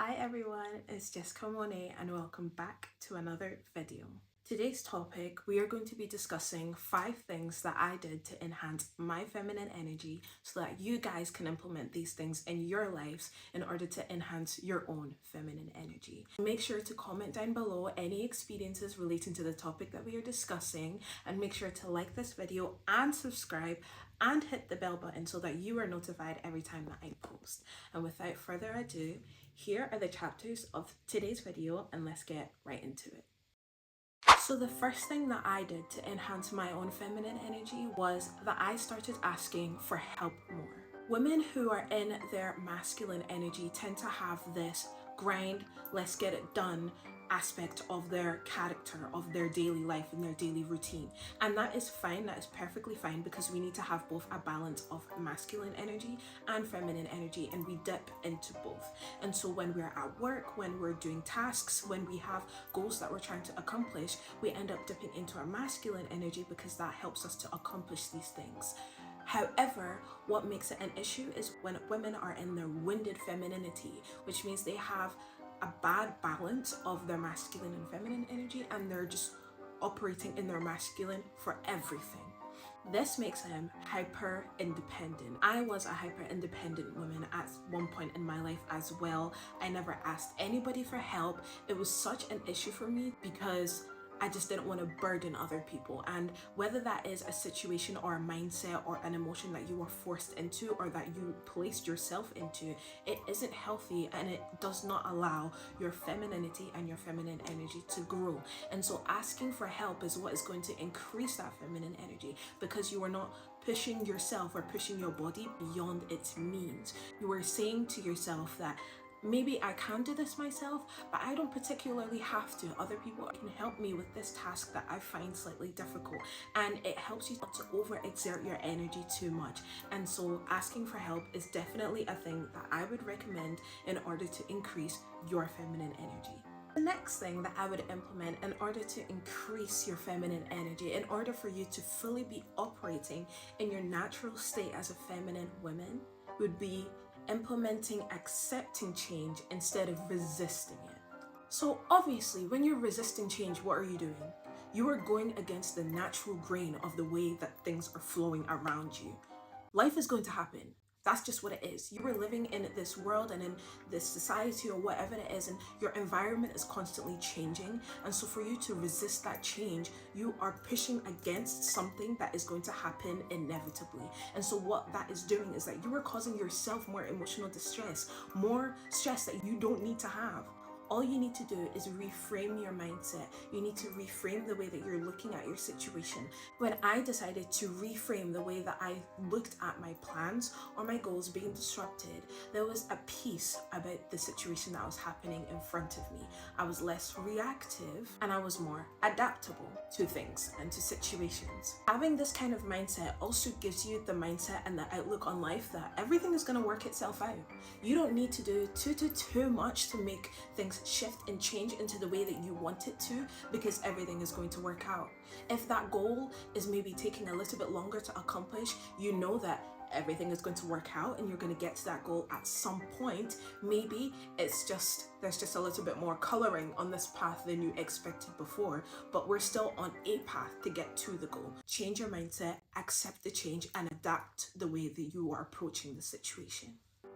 Hi everyone, it's Jessica and welcome back to another video. Today's topic, we are going to be discussing 5 things that I did to enhance my feminine energy so that you guys can implement these things in your lives in order to enhance your own feminine energy. Make sure to comment down below any experiences relating to the topic that we are discussing, and make sure to like this video and subscribe and hit the bell button so that you are notified every time that I post. And without further ado, here are the chapters of today's video, and let's get right into it. So the first thing that I did to enhance my own feminine energy was that I started asking for help more. Women who are in their masculine energy tend to have this grind, let's get it done aspect of their character, of their daily life and their daily routine. And that is fine, that is perfectly fine, because we need to have both a balance of masculine energy and feminine energy, and we dip into both. And so when we're at work, when we're doing tasks, when we have goals that we're trying to accomplish, we end up dipping into our masculine energy because that helps us to accomplish these things. However, what makes it an issue is when women are in their wounded femininity, which means they have a bad balance of their masculine and feminine energy, and they're just operating in their masculine for everything. This makes them hyper independent. I was a hyper independent woman at one point in my life as well. I never asked anybody for help. It was such an issue for me because I just didn't want to burden other people. And whether that is a situation or a mindset or an emotion that you were forced into or that you placed yourself into, it isn't healthy, and it does not allow your femininity and your feminine energy to grow. And so asking for help is what is going to increase that feminine energy, because you are not pushing yourself or pushing your body beyond its means. You are saying to yourself that maybe I can do this myself, but I don't particularly have to. Other people can help me with this task that I find slightly difficult, and it helps you not to overexert your energy too much. And so asking for help is definitely a thing that I would recommend in order to increase your feminine energy. The next thing that I would implement in order to increase your feminine energy, in order for you to fully be operating in your natural state as a feminine woman, would be implementing accepting change instead of resisting it. So obviously, when you're resisting change, what are you doing? You are going against the natural grain of the way that things are flowing around you. Life is going to happen. That's just what it is. You are living in this world and in this society or whatever it is, and your environment is constantly changing. And so for you to resist that change, you are pushing against something that is going to happen inevitably. And so what that is doing is that you are causing yourself more emotional distress, more stress that you don't need to have. All you need to do is reframe your mindset. You need to reframe the way that you're looking at your situation. When I decided to reframe the way that I looked at my plans or my goals being disrupted, there was a peace about the situation that was happening in front of me. I was less reactive and I was more adaptable to things and to situations. Having this kind of mindset also gives you the mindset and the outlook on life that everything is going to work itself out. You don't need to do too much to make things shift and change into the way that you want it to, because everything is going to work out. If that goal is maybe taking a little bit longer to accomplish, you know that everything is going to work out and you're going to get to that goal at some point. Maybe there's just a little bit more coloring on this path than you expected before, but we're still on a path to get to the goal. Change your mindset, accept the change, and adapt the way that you are approaching the situation.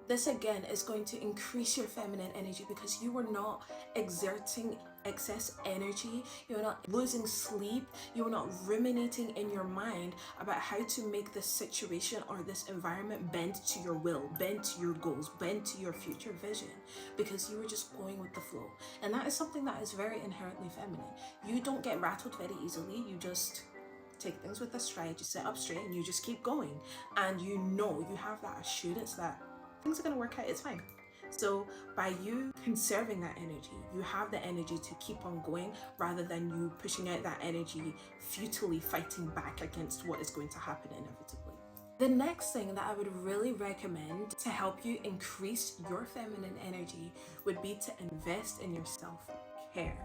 This again is going to increase your feminine energy because you are not exerting excess energy, you're not losing sleep, you're not ruminating in your mind about how to make this situation or this environment bend to your will, bend to your goals, bend to your future vision, because you were just going with the flow. And that is something that is very inherently feminine. You don't get rattled very easily, you just take things with a stride, you sit up straight and you just keep going. And you know, you have that assurance that things are going to work out, it's fine. So by you conserving that energy, you have the energy to keep on going rather than you pushing out that energy, futilely fighting back against what is going to happen inevitably. The next thing that I would really recommend to help you increase your feminine energy would be to invest in your self-care.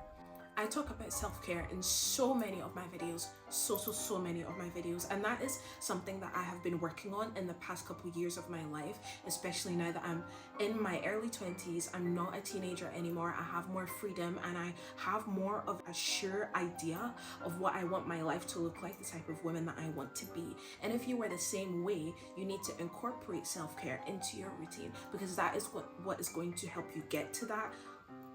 I talk about self-care in so many of my videos, so many of my videos, and that is something that I have been working on in the past couple years of my life, especially now that I'm in my early 20s. I'm not a teenager anymore. I have more freedom and I have more of a sure idea of what I want my life to look like, the type of woman that I want to be. And if you were the same way, you need to incorporate self-care into your routine, because that is what is going to help you get to that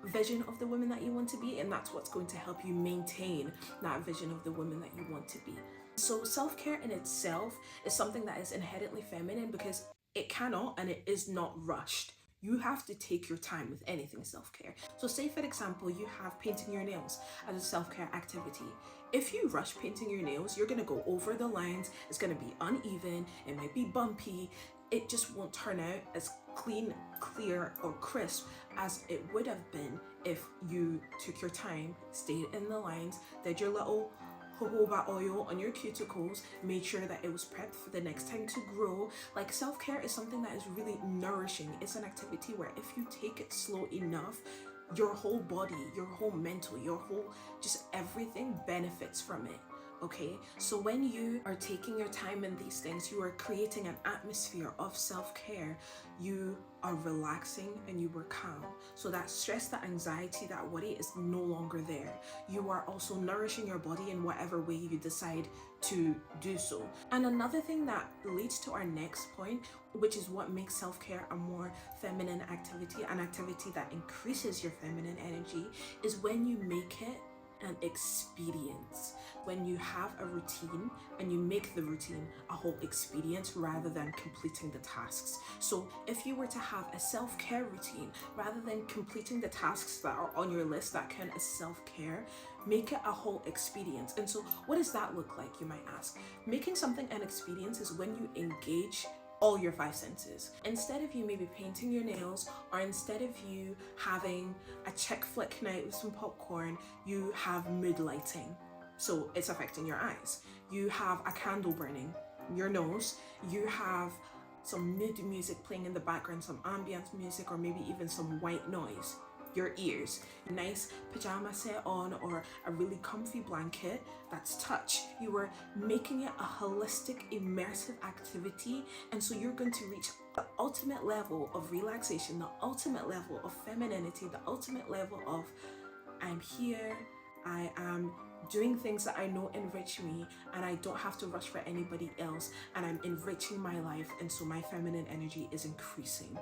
vision of the woman that you want to be, and that's what's going to help you maintain that vision of the woman that you want to be. So self-care in itself is something that is inherently feminine because it cannot and it is not rushed. You have to take your time with anything self-care. So say for example, you have painting your nails as a self-care activity. If you rush painting your nails, you're gonna go over the lines, it's gonna be uneven, it might be bumpy, it just won't turn out as clean, clear, or crisp as it would have been if you took your time, stayed in the lines, did your little jojoba oil on your cuticles, made sure that it was prepped for the next time to grow. Like, self-care is something that is really nourishing. It's an activity where if you take it slow enough, your whole body, your whole mental, your whole just everything benefits from it. Okay, so when you are taking your time in these things, you are creating an atmosphere of self-care. You are relaxing and you were calm. So that stress, that anxiety, that worry is no longer there. You are also nourishing your body in whatever way you decide to do so. And another thing that leads to our next point, which is what makes self-care a more feminine activity, an activity that increases your feminine energy, is when you make it an experience. When you have a routine and you make the routine a whole experience rather than completing the tasks. So if you were to have a self-care routine, rather than completing the tasks that are on your list that count as self-care, make it a whole experience. And so what does that look like, you might ask? Making something an experience is when you engage all your five senses. Instead of you maybe painting your nails, or instead of you having a chick flick night with some popcorn, you have mood lighting. So it's affecting your eyes. You have a candle burning your nose. You have some mood music playing in the background, some ambient music, or maybe even some white noise. Your ears, a nice pajama set on, or a really comfy blanket. That's touch. You are making it a holistic, immersive activity, and so you're going to reach the ultimate level of relaxation, the ultimate level of femininity, the ultimate level of I'm here, I am doing things that I know enrich me, and I don't have to rush for anybody else, and I'm enriching my life, and so my feminine energy is increasing.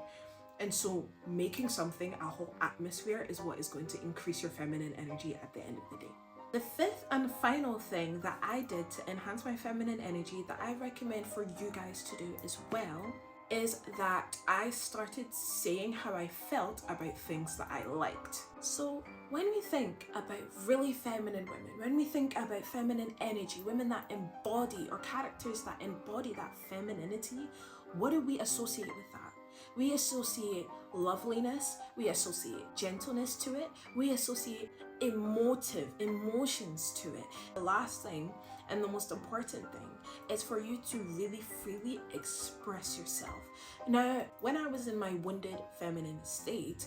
And so making something a whole atmosphere is what is going to increase your feminine energy at the end of the day. The fifth and final thing that I did to enhance my feminine energy that I recommend for you guys to do as well is that I started saying how I felt about things that I liked. So when we think about really feminine women, when we think about feminine energy, women that embody, or characters that embody that femininity, what do we associate with that? We associate loveliness, we associate gentleness to it, we associate emotive emotions to it. The last thing, and the most important thing, is for you to really freely express yourself. Now, when I was in my wounded feminine state,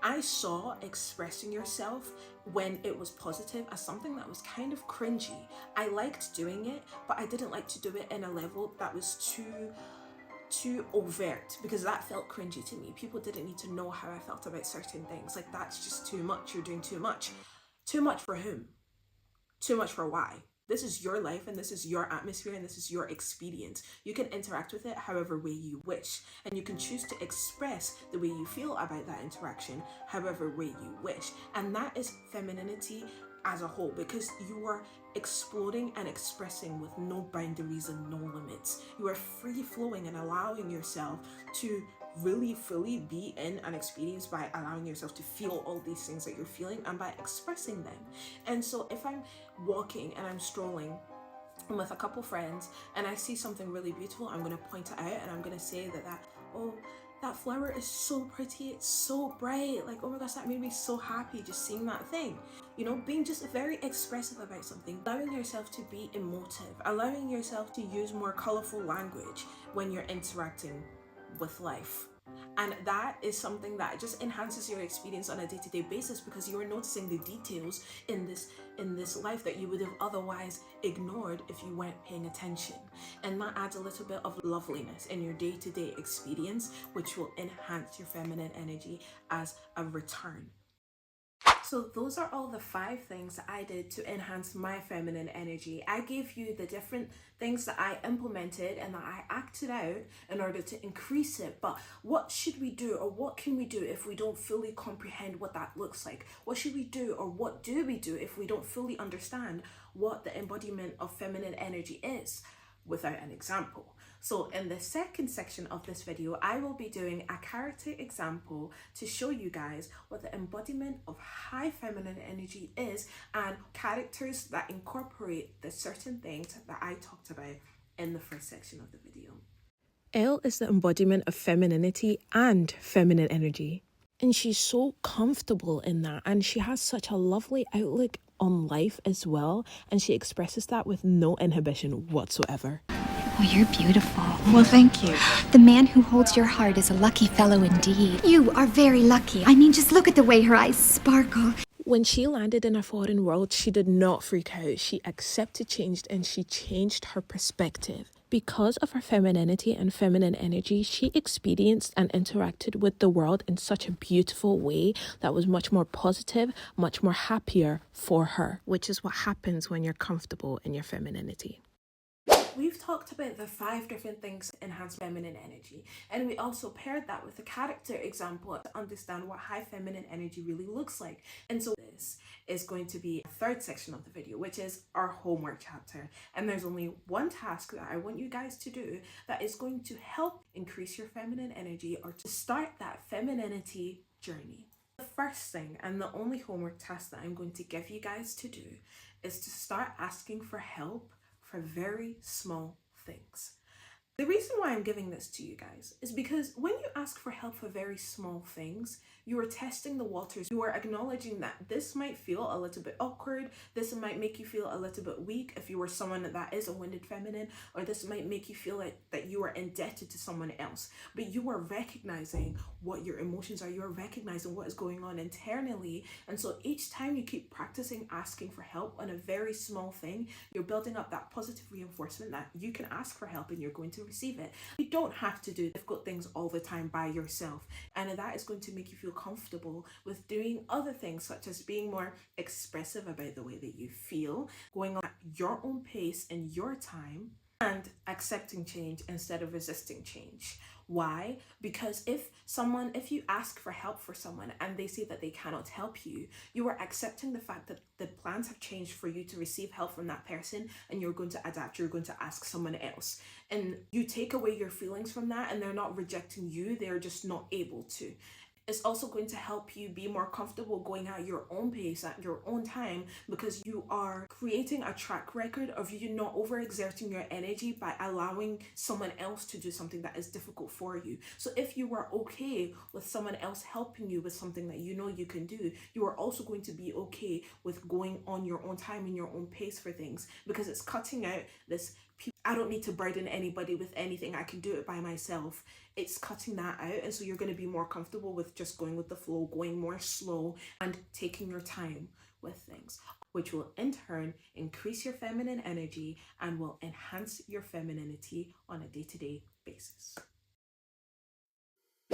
I saw expressing yourself when it was positive as something that was kind of cringy. I liked doing it, but I didn't like to do it in a level that was too overt, because that felt cringy to me. People didn't need to know how I felt about certain things. Like, that's just too much. You're doing too much. Too much for whom? Too much for why? This is your life, and this is your atmosphere, and this is your experience. You can interact with it however way you wish, and you can choose to express the way you feel about that interaction however way you wish. And that is femininity as a whole, because you are exploding and expressing with no boundaries and no limits. You are free flowing and allowing yourself to really fully be in an experience by allowing yourself to feel all these things that you're feeling and by expressing them. And so if I'm walking and I'm strolling with a couple friends and I see something really beautiful, I'm going to point it out and I'm going to say that flower is so pretty, it's so bright, like, oh my gosh, that made me so happy just seeing that thing. You know, being just very expressive about something, allowing yourself to be emotive, allowing yourself to use more colorful language when you're interacting with life. And that is something that just enhances your experience on a day-to-day basis, because you are noticing the details in this life that you would have otherwise ignored if you weren't paying attention. And that adds a little bit of loveliness in your day-to-day experience, which will enhance your feminine energy as a return. So those are all the 5 things that I did to enhance my feminine energy. I gave you the different things that I implemented and that I acted out in order to increase it. But what should we do, or what can we do if we don't fully comprehend what that looks like? What should we do, or what do we do if we don't fully understand what the embodiment of feminine energy is without an example? So in the second section of this video, I will be doing a character example to show you guys what the embodiment of high feminine energy is, and characters that incorporate the certain things that I talked about in the first section of the video. Elle is the embodiment of femininity and feminine energy. And she's so comfortable in that, and she has such a lovely outlook on life as well, and she expresses that with no inhibition whatsoever. Oh, you're beautiful. Well, thank you. The man who holds your heart is a lucky fellow indeed. You are very lucky. I mean, just look at the way her eyes sparkle. When she landed in a foreign world, she did not freak out. She accepted change, and she changed her perspective. Because of her femininity and feminine energy, she experienced and interacted with the world in such a beautiful way that was much more positive, much more happier for her, which is what happens when you're comfortable in your femininity. We've talked about the 5 different things to enhance feminine energy, and we also paired that with a character example to understand what high feminine energy really looks like. And so this is going to be a third section of the video, which is our homework chapter. And there's only one task that I want you guys to do that is going to help increase your feminine energy, or to start that femininity journey. The first thing, and the only homework task that I'm going to give you guys to do, is to start asking for help for very small things. The reason why I'm giving this to you guys is because when you ask for help for very small things, you are testing the waters. You are acknowledging that this might feel a little bit awkward. This might make you feel a little bit weak if you were someone that is a winded feminine, or this might make you feel like that you are indebted to someone else. But you are recognizing what your emotions are. You are recognizing what is going on internally. And so each time you keep practicing asking for help on a very small thing, you're building up that positive reinforcement that you can ask for help and you're going to receive it. You don't have to do difficult things all the time by yourself, and that is going to make you feel comfortable with doing other things, such as being more expressive about the way that you feel, going at your own pace in your time, and accepting change instead of resisting change. Why? Because if you ask for help for someone and they say that they cannot help you, you are accepting the fact that the plans have changed for you to receive help from that person, and you're going to adapt, you're going to ask someone else. And you take away your feelings from that, and they're not rejecting you, they're just not able to. It's also going to help you be more comfortable going at your own pace, at your own time, because you are creating a track record of you not overexerting your energy by allowing someone else to do something that is difficult for you. So if you are okay with someone else helping you with something that you know you can do, you are also going to be okay with going on your own time and your own pace for things, because it's cutting out this I don't need to burden anybody with anything, I can do it by myself. It's cutting that out, and so you're going to be more comfortable with just going with the flow, going more slow and taking your time with things, which will in turn increase your feminine energy and will enhance your femininity on a day-to-day basis.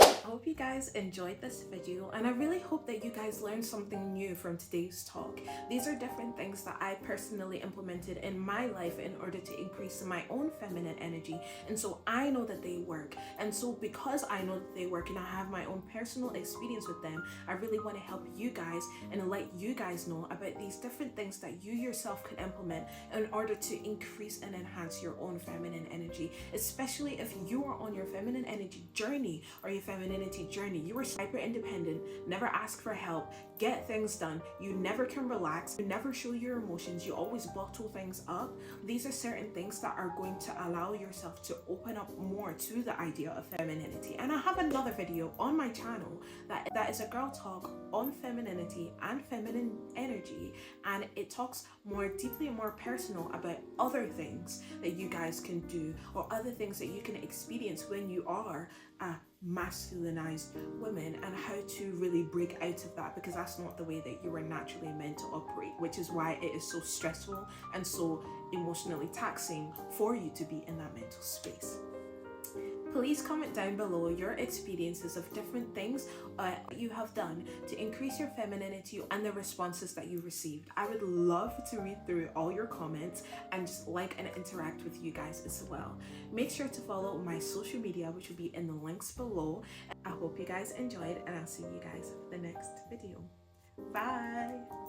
I hope you guys enjoyed this video, and I really hope that you guys learned something new from today's talk. These are different things that I personally implemented in my life in order to increase my own feminine energy, and so I know that they work. And so because I know that they work and I have my own personal experience with them, I really want to help you guys and let you guys know about these different things that you yourself can implement in order to increase and enhance your own feminine energy, especially if you are on your feminine energy journey or your femininity journey. You are hyper independent, never ask for help, get things done, you never can relax, you never show your emotions, you always bottle things up. These are certain things that are going to allow yourself to open up more to the idea of femininity. And I have another video on my channel that is a girl talk on femininity and feminine energy, and it talks more deeply and more personal about other things that you guys can do, or other things that you can experience when you are a masculinized women, and how to really break out of that, because that's not the way that you were naturally meant to operate, which is why it is so stressful and so emotionally taxing for you to be in that mental space. Please comment down below your experiences of different things you have done to increase your femininity and the responses that you received. I would love to read through all your comments and just like and interact with you guys as well. Make sure to follow my social media, which will be in the links below. I hope you guys enjoyed, and I'll see you guys for the next video. Bye!